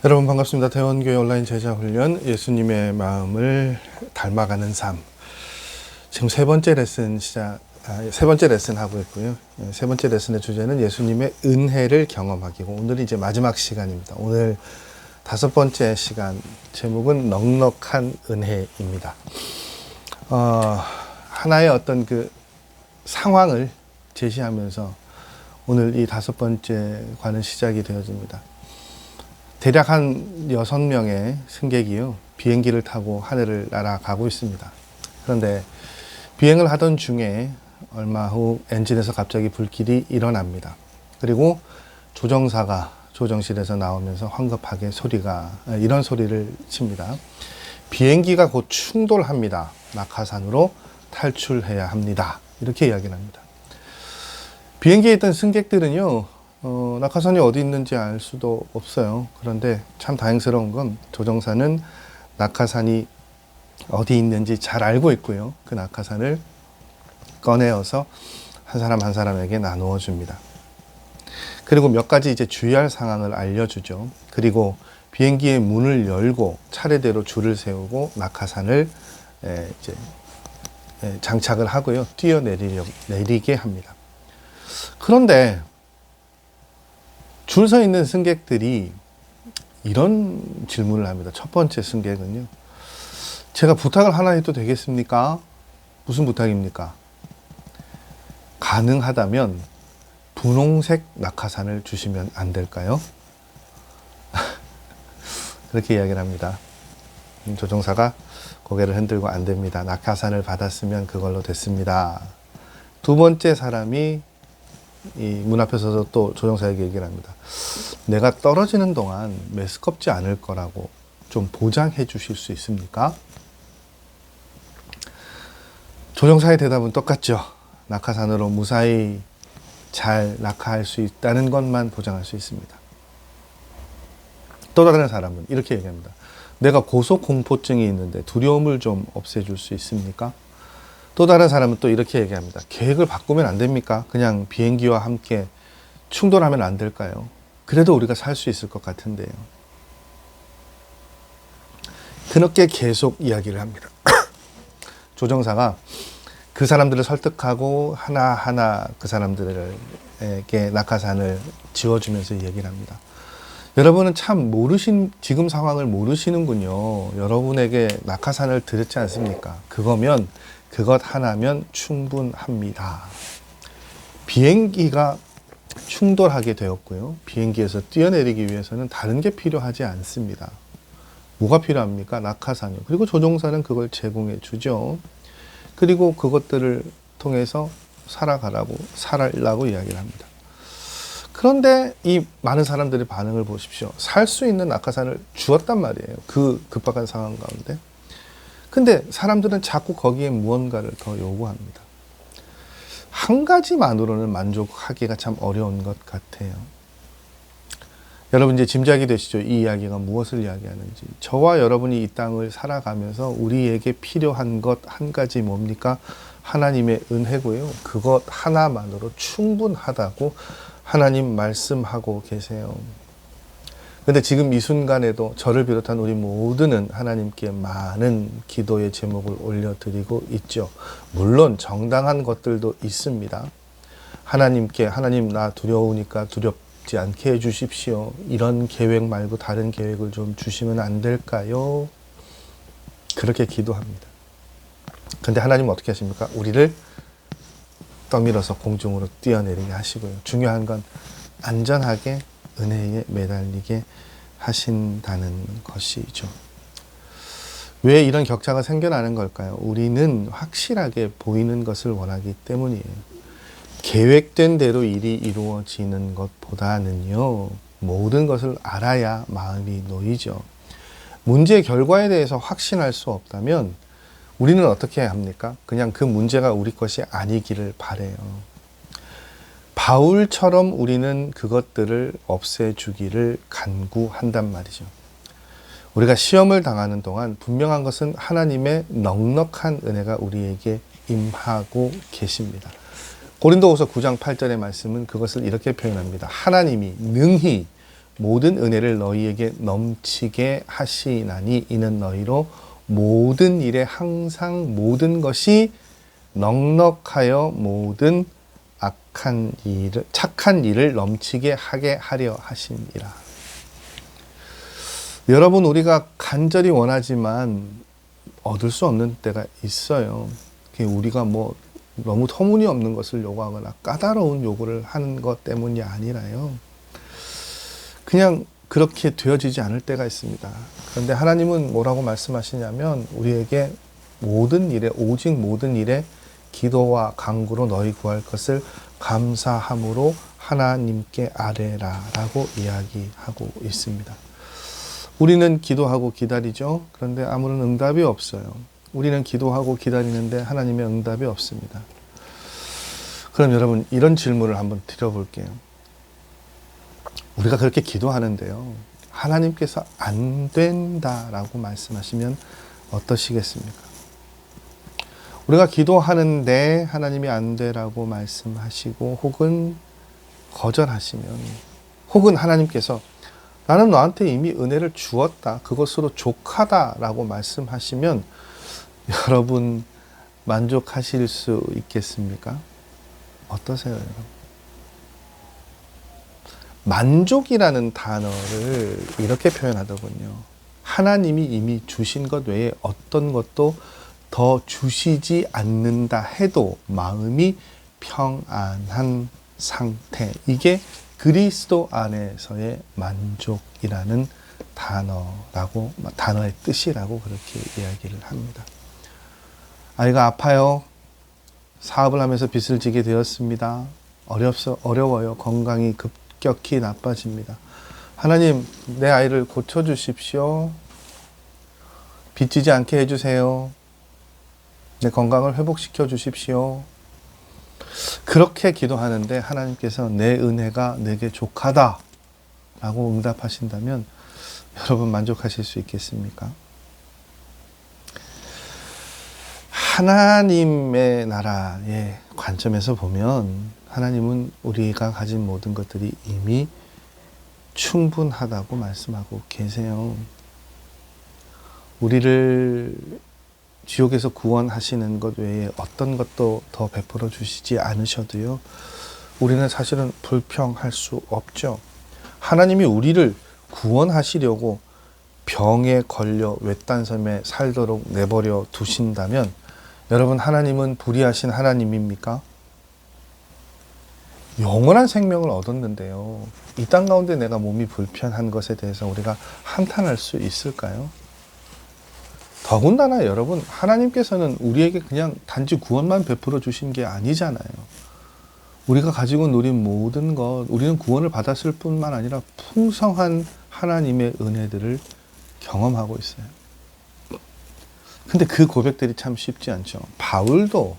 여러분 반갑습니다. 대원교회 온라인 제자훈련 예수님의 마음을 닮아가는 삶. 지금 세 번째 레슨 하고 있고요. 세 번째 레슨의 주제는 예수님의 은혜를 경험하기고, 오늘이 이제 마지막 시간입니다. 오늘 다섯 번째 시간 제목은 넉넉한 은혜입니다. 하나의 어떤 그 상황을 제시하면서 오늘 이 다섯 번째 관은 시작이 되어집니다. 대략 한 6명의 승객이요, 비행기를 타고 하늘을 날아가고 있습니다. 그런데 비행을 하던 중에 얼마 후 엔진에서 갑자기 불길이 일어납니다. 그리고 조정사가 조정실에서 나오면서 황급하게 이런 소리를 칩니다. 비행기가 곧 충돌합니다. 낙하산으로 탈출해야 합니다. 이렇게 이야기를 합니다. 비행기에 있던 승객들은요, 낙하산이 어디 있는지 알 수도 없어요. 그런데 참 다행스러운 건 조종사는 낙하산이 어디 있는지 잘 알고 있고요. 그 낙하산을 꺼내어서 한 사람 한 사람에게 나누어 줍니다. 그리고 몇 가지 이제 주의할 상황을 알려주죠. 그리고 비행기의 문을 열고 차례대로 줄을 세우고 낙하산을 이제 장착을 하고요. 내리게 합니다. 그런데 줄 서 있는 승객들이 이런 질문을 합니다. 첫 번째 승객은요, 제가 부탁을 하나 해도 되겠습니까? 무슨 부탁입니까? 가능하다면 분홍색 낙하산을 주시면 안 될까요? 그렇게 이야기를 합니다. 조종사가 고개를 흔들고 안 됩니다. 낙하산을 받았으면 그걸로 됐습니다. 두 번째 사람이 이 문 앞에 서서 또 조종사에게 얘기를 합니다. 내가 떨어지는 동안 메스껍지 않을 거라고 좀 보장해 주실 수 있습니까? 조종사의 대답은 똑같죠. 낙하산으로 무사히 잘 낙하할 수 있다는 것만 보장할 수 있습니다. 또 다른 사람은 이렇게 얘기합니다. 내가 고소공포증이 있는데 두려움을 좀 없애줄 수 있습니까? 또 다른 사람은 또 이렇게 얘기합니다. 계획을 바꾸면 안 됩니까? 그냥 비행기와 함께 충돌하면 안 될까요? 그래도 우리가 살 수 있을 것 같은데요. 그렇게 계속 이야기를 합니다. 조정사가 그 사람들을 설득하고 하나하나 그 사람들에게 낙하산을 지워주면서 얘기를 합니다. 여러분은 참 지금 상황을 모르시는군요. 여러분에게 낙하산을 드렸지 않습니까? 그것 하나면 충분합니다. 비행기가 충돌하게 되었고요. 비행기에서 뛰어내리기 위해서는 다른 게 필요하지 않습니다. 뭐가 필요합니까? 낙하산이요. 그리고 조종사는 그걸 제공해 주죠. 그리고 그것들을 통해서 살아라고 이야기를 합니다. 그런데 이 많은 사람들의 반응을 보십시오. 살 수 있는 낙하산을 주었단 말이에요. 그 급박한 상황 가운데. 근데 사람들은 자꾸 거기에 무언가를 더 요구합니다. 한 가지만으로는 만족하기가 참 어려운 것 같아요. 여러분 이제 짐작이 되시죠? 이 이야기가 무엇을 이야기하는지. 저와 여러분이 이 땅을 살아가면서 우리에게 필요한 것 한 가지 뭡니까? 하나님의 은혜고요. 그것 하나만으로 충분하다고 하나님 말씀하고 계세요. 근데 지금 이 순간에도 저를 비롯한 우리 모두는 하나님께 많은 기도의 제목을 올려드리고 있죠. 물론 정당한 것들도 있습니다. 하나님 나 두려우니까 두렵지 않게 해주십시오. 이런 계획 말고 다른 계획을 좀 주시면 안 될까요? 그렇게 기도합니다. 근데 하나님은 어떻게 하십니까? 우리를 떠밀어서 공중으로 뛰어내리게 하시고요. 중요한 건 안전하게 은혜에 매달리게 하신다는 것이죠. 왜 이런 격차가 생겨나는 걸까요? 우리는 확실하게 보이는 것을 원하기 때문이에요. 계획된 대로 일이 이루어지는 것보다는요, 모든 것을 알아야 마음이 놓이죠. 문제의 결과에 대해서 확신할 수 없다면 우리는 어떻게 합니까? 그냥 그 문제가 우리 것이 아니기를 바라요. 바울처럼 우리는 그것들을 없애주기를 간구한단 말이죠. 우리가 시험을 당하는 동안 분명한 것은 하나님의 넉넉한 은혜가 우리에게 임하고 계십니다. 고린도후서 9장 8절의 말씀은 그것을 이렇게 표현합니다. 하나님이 능히 모든 은혜를 너희에게 넘치게 하시나니 이는 너희로 모든 일에 항상 모든 것이 넉넉하여 모든 착한 일을 넘치게 하게 하려 하심이라. 여러분, 우리가 간절히 원하지만 얻을 수 없는 때가 있어요. 우리가 뭐 너무 터무니없는 것을 요구하거나 까다로운 요구를 하는 것 때문이 아니라요. 그냥 그렇게 되어지지 않을 때가 있습니다. 그런데 하나님은 뭐라고 말씀하시냐면 우리에게 모든 일에, 오직 모든 일에 기도와 간구로 너희 구할 것을 감사함으로 하나님께 아뢰라 라고 이야기하고 있습니다. 우리는 기도하고 기다리죠. 그런데 아무런 응답이 없어요. 우리는 기도하고 기다리는데 하나님의 응답이 없습니다. 그럼 여러분, 이런 질문을 한번 드려볼게요. 우리가 그렇게 기도하는데요, 하나님께서 안 된다라고 말씀하시면 어떠시겠습니까? 우리가 기도하는데 하나님이 안 되라고 말씀하시고 혹은 거절하시면, 혹은 하나님께서 나는 너한테 이미 은혜를 주었다, 그것으로 족하다라고 말씀하시면 여러분 만족하실 수 있겠습니까? 어떠세요, 여러분? 만족이라는 단어를 이렇게 표현하더군요. 하나님이 이미 주신 것 외에 어떤 것도 더 주시지 않는다 해도 마음이 평안한 상태. 이게 그리스도 안에서의 만족이라는 단어의 뜻이라고 그렇게 이야기를 합니다. 아이가 아파요. 사업을 하면서 빚을 지게 되었습니다. 어려워요. 건강이 급격히 나빠집니다. 하나님, 내 아이를 고쳐주십시오. 빚지지 않게 해주세요. 내 건강을 회복시켜 주십시오. 그렇게 기도하는데 하나님께서 내 은혜가 내게 족하다 라고 응답하신다면 여러분 만족하실 수 있겠습니까? 하나님의 나라의 관점에서 보면 하나님은 우리가 가진 모든 것들이 이미 충분하다고 말씀하고 계세요. 우리를 지옥에서 구원하시는 것 외에 어떤 것도 더 베풀어 주시지 않으셔도요, 우리는 사실은 불평할 수 없죠. 하나님이 우리를 구원하시려고 병에 걸려 외딴 섬에 살도록 내버려 두신다면 여러분, 하나님은 불의하신 하나님입니까? 영원한 생명을 얻었는데요, 이 땅 가운데 내가 몸이 불편한 것에 대해서 우리가 한탄할 수 있을까요? 더군다나 여러분, 하나님께서는 우리에게 그냥 단지 구원만 베풀어 주신 게 아니잖아요. 우리가 가지고 누린 모든 것, 우리는 구원을 받았을 뿐만 아니라 풍성한 하나님의 은혜들을 경험하고 있어요. 근데 그 고백들이 참 쉽지 않죠. 바울도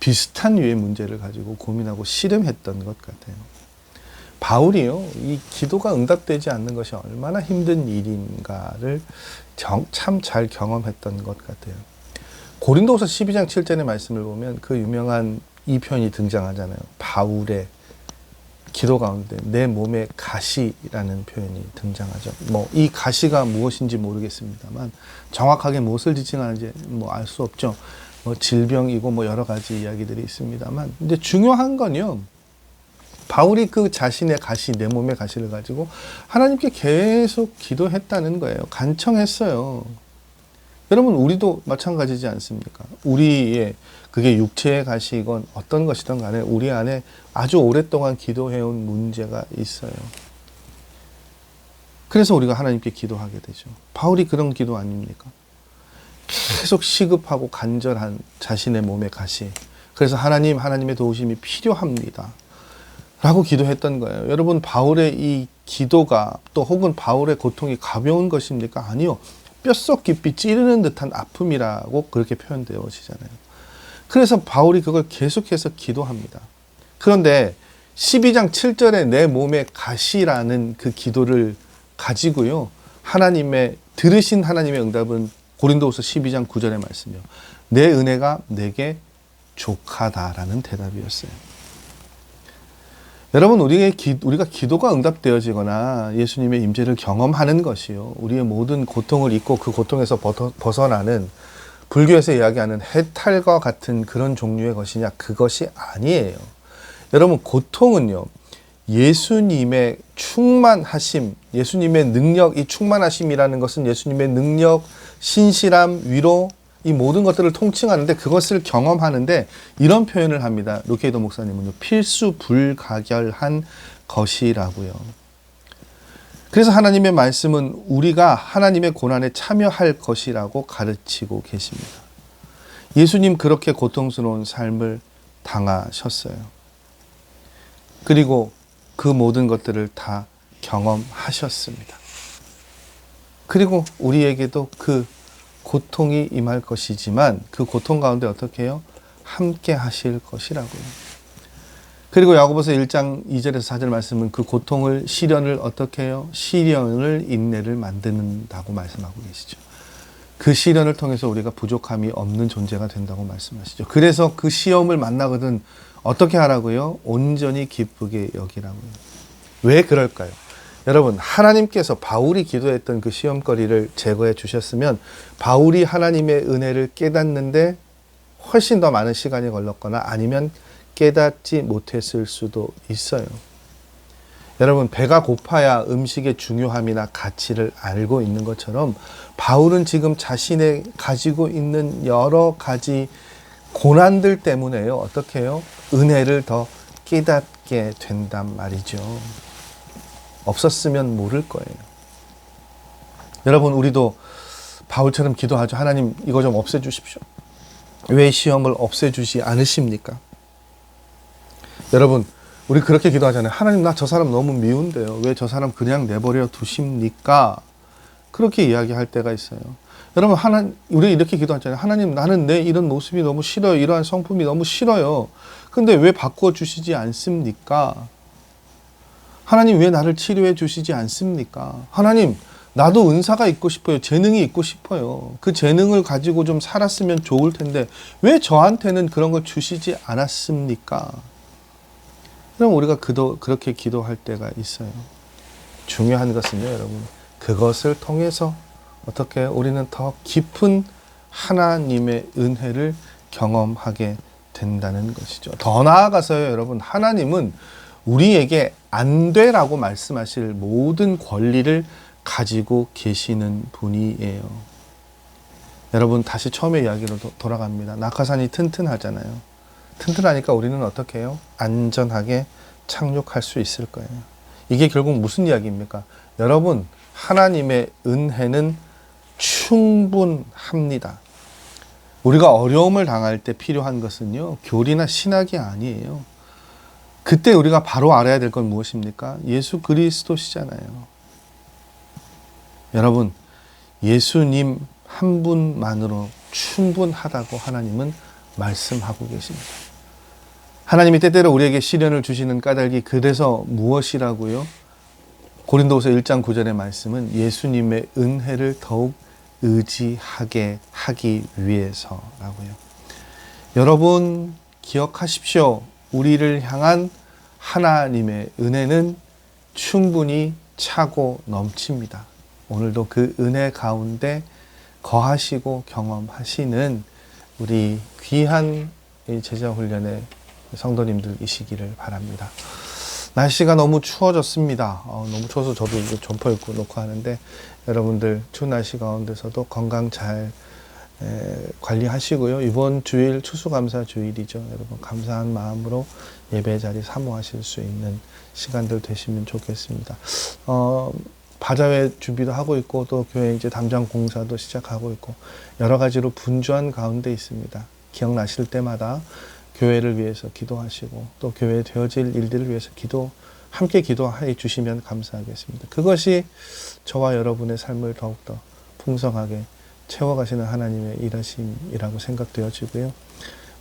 비슷한 유의 문제를 가지고 고민하고 씨름했던 것 같아요. 바울이요, 이 기도가 응답되지 않는 것이 얼마나 힘든 일인가를 참 잘 경험했던 것 같아요. 고린도후서 12장 7절의 말씀을 보면 그 유명한 이 표현이 등장하잖아요. 바울의 기도 가운데 내 몸에 가시라는 표현이 등장하죠. 이 가시가 무엇인지 모르겠습니다만 정확하게 무엇을 지칭하는지 알 수 없죠. 질병이고 여러 가지 이야기들이 있습니다만, 근데 중요한 건요, 바울이 그 자신의 가시, 내 몸의 가시를 가지고 하나님께 계속 기도했다는 거예요. 간청했어요. 여러분, 우리도 마찬가지지 않습니까? 우리의 그게 육체의 가시이건 어떤 것이든 간에 우리 안에 아주 오랫동안 기도해온 문제가 있어요. 그래서 우리가 하나님께 기도하게 되죠. 바울이 그런 기도 아닙니까? 계속 시급하고 간절한 자신의 몸의 가시. 그래서 하나님의 도우심이 필요합니다 라고 기도했던 거예요. 여러분, 바울의 이 기도가 또 혹은 바울의 고통이 가벼운 것입니까? 아니요. 뼛속 깊이 찌르는 듯한 아픔이라고 그렇게 표현되어지잖아요. 그래서 바울이 그걸 계속해서 기도합니다. 그런데 12장 7절에 내 몸에 가시라는 그 기도를 가지고요, 들으신 하나님의 응답은 고린도후서 12장 9절의 말씀이요, 내 은혜가 내게 족하다라는 대답이었어요. 여러분, 우리가 기도가 응답되어지거나 예수님의 임재를 경험하는 것이요, 우리의 모든 고통을 잊고 그 고통에서 벗어나는, 불교에서 이야기하는 해탈과 같은 그런 종류의 것이냐? 그것이 아니에요. 여러분, 고통은요, 예수님의 충만하심, 예수님의 능력, 이 충만하심이라는 것은 예수님의 능력, 신실함, 위로, 이 모든 것들을 통칭하는데, 그것을 경험하는데 이런 표현을 합니다. 루케이도 목사님은요, 필수 불가결한 것이라고요. 그래서 하나님의 말씀은 우리가 하나님의 고난에 참여할 것이라고 가르치고 계십니다. 예수님 그렇게 고통스러운 삶을 당하셨어요. 그리고 그 모든 것들을 다 경험하셨습니다. 그리고 우리에게도 그 고통이 임할 것이지만 그 고통 가운데 어떻게 해요? 함께 하실 것이라고요. 그리고 야고보서 1장 2절에서 4절 말씀은 그 고통을, 시련을 어떻게 해요? 시련을 인내를 만드는다고 말씀하고 계시죠. 그 시련을 통해서 우리가 부족함이 없는 존재가 된다고 말씀하시죠. 그래서 그 시험을 만나거든 어떻게 하라고요? 온전히 기쁘게 여기라고요. 왜 그럴까요? 여러분, 하나님께서 바울이 기도했던 그 시험거리를 제거해 주셨으면 바울이 하나님의 은혜를 깨닫는데 훨씬 더 많은 시간이 걸렸거나 아니면 깨닫지 못했을 수도 있어요. 여러분, 배가 고파야 음식의 중요함이나 가치를 알고 있는 것처럼 바울은 지금 자신의 가지고 있는 여러 가지 고난들 때문에요, 어떻게 해요? 은혜를 더 깨닫게 된단 말이죠. 없었으면 모를 거예요. 여러분, 우리도 바울처럼 기도하죠. 하나님, 이거 좀 없애주십시오. 왜 시험을 없애주지 않으십니까? 여러분, 우리 그렇게 기도하잖아요. 하나님, 나 저 사람 너무 미운데요. 왜 저 사람 그냥 내버려 두십니까? 그렇게 이야기할 때가 있어요. 여러분, 우리 이렇게 기도하잖아요. 하나님, 나는 내 이런 모습이 너무 싫어요. 이러한 성품이 너무 싫어요. 근데 왜 바꿔주시지 않습니까? 하나님, 왜 나를 치료해 주시지 않습니까? 하나님, 나도 은사가 있고 싶어요. 재능이 있고 싶어요. 그 재능을 가지고 좀 살았으면 좋을 텐데 왜 저한테는 그런 걸 주시지 않았습니까? 그럼 우리가 그렇게 기도할 때가 있어요. 중요한 것은요, 여러분, 그것을 통해서 어떻게 우리는 더 깊은 하나님의 은혜를 경험하게 된다는 것이죠. 더 나아가서요, 여러분, 하나님은 우리에게 안 되라고 말씀하실 모든 권리를 가지고 계시는 분이에요. 여러분, 다시 처음의 이야기로 돌아갑니다. 낙하산이 튼튼하잖아요. 튼튼하니까 우리는 어떻게 해요? 안전하게 착륙할 수 있을 거예요. 이게 결국 무슨 이야기입니까? 여러분, 하나님의 은혜는 충분합니다. 우리가 어려움을 당할 때 필요한 것은요, 교리나 신학이 아니에요. 그때 우리가 바로 알아야 될 건 무엇입니까? 예수 그리스도시잖아요. 여러분, 예수님 한 분만으로 충분하다고 하나님은 말씀하고 계십니다. 하나님이 때때로 우리에게 시련을 주시는 까닭이 그래서 무엇이라고요? 고린도후서 1장 9절의 말씀은 예수님의 은혜를 더욱 의지하게 하기 위해서라고요. 여러분, 기억하십시오. 우리를 향한 하나님의 은혜는 충분히 차고 넘칩니다. 오늘도 그 은혜 가운데 거하시고 경험하시는 우리 귀한 제자훈련의 성도님들이시기를 바랍니다. 날씨가 너무 추워졌습니다. 너무 추워서 저도 이제 점퍼 입고 놓고 하는데 여러분들 추운 날씨 가운데서도 건강 잘 관리하시고요. 이번 주일 추수감사 주일이죠. 여러분, 감사한 마음으로 예배 자리 사모하실 수 있는 시간들 되시면 좋겠습니다. 바자회 준비도 하고 있고 또 교회 이제 담장 공사도 시작하고 있고 여러 가지로 분주한 가운데 있습니다. 기억나실 때마다 교회를 위해서 기도하시고 또 교회에 되어질 일들을 위해서 함께 기도해 주시면 감사하겠습니다. 그것이 저와 여러분의 삶을 더욱더 풍성하게 채워가시는 하나님의 일하심이라고 생각되어지고요.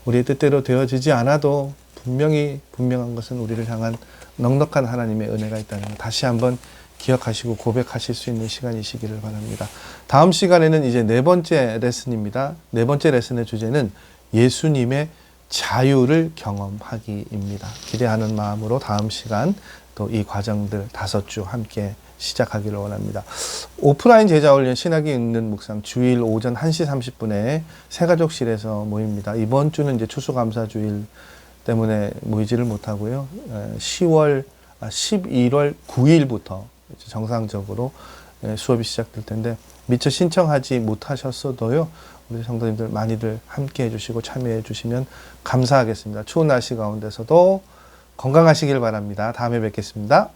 우리의 뜻대로 되어지지 않아도 분명한 것은 우리를 향한 넉넉한 하나님의 은혜가 있다는 것 다시 한번 기억하시고 고백하실 수 있는 시간이시기를 바랍니다. 다음 시간에는 이제 네 번째 레슨입니다. 네 번째 레슨의 주제는 예수님의 자유를 경험하기입니다. 기대하는 마음으로 다음 시간 또 이 과정들 5주 함께 시작하기를 원합니다. 오프라인 제자훈련 신학이 읽는 묵상 주일 오전 1시 30분에 새가족실에서 모입니다. 이번 주는 이제 추수감사주일 때문에 모이지를 못하고요. 11월 9일부터 정상적으로 수업이 시작될 텐데 미처 신청하지 못하셨어도요. 우리 성도님들 많이들 함께 해주시고 참여해 주시면 감사하겠습니다. 추운 날씨 가운데서도 건강하시길 바랍니다. 다음에 뵙겠습니다.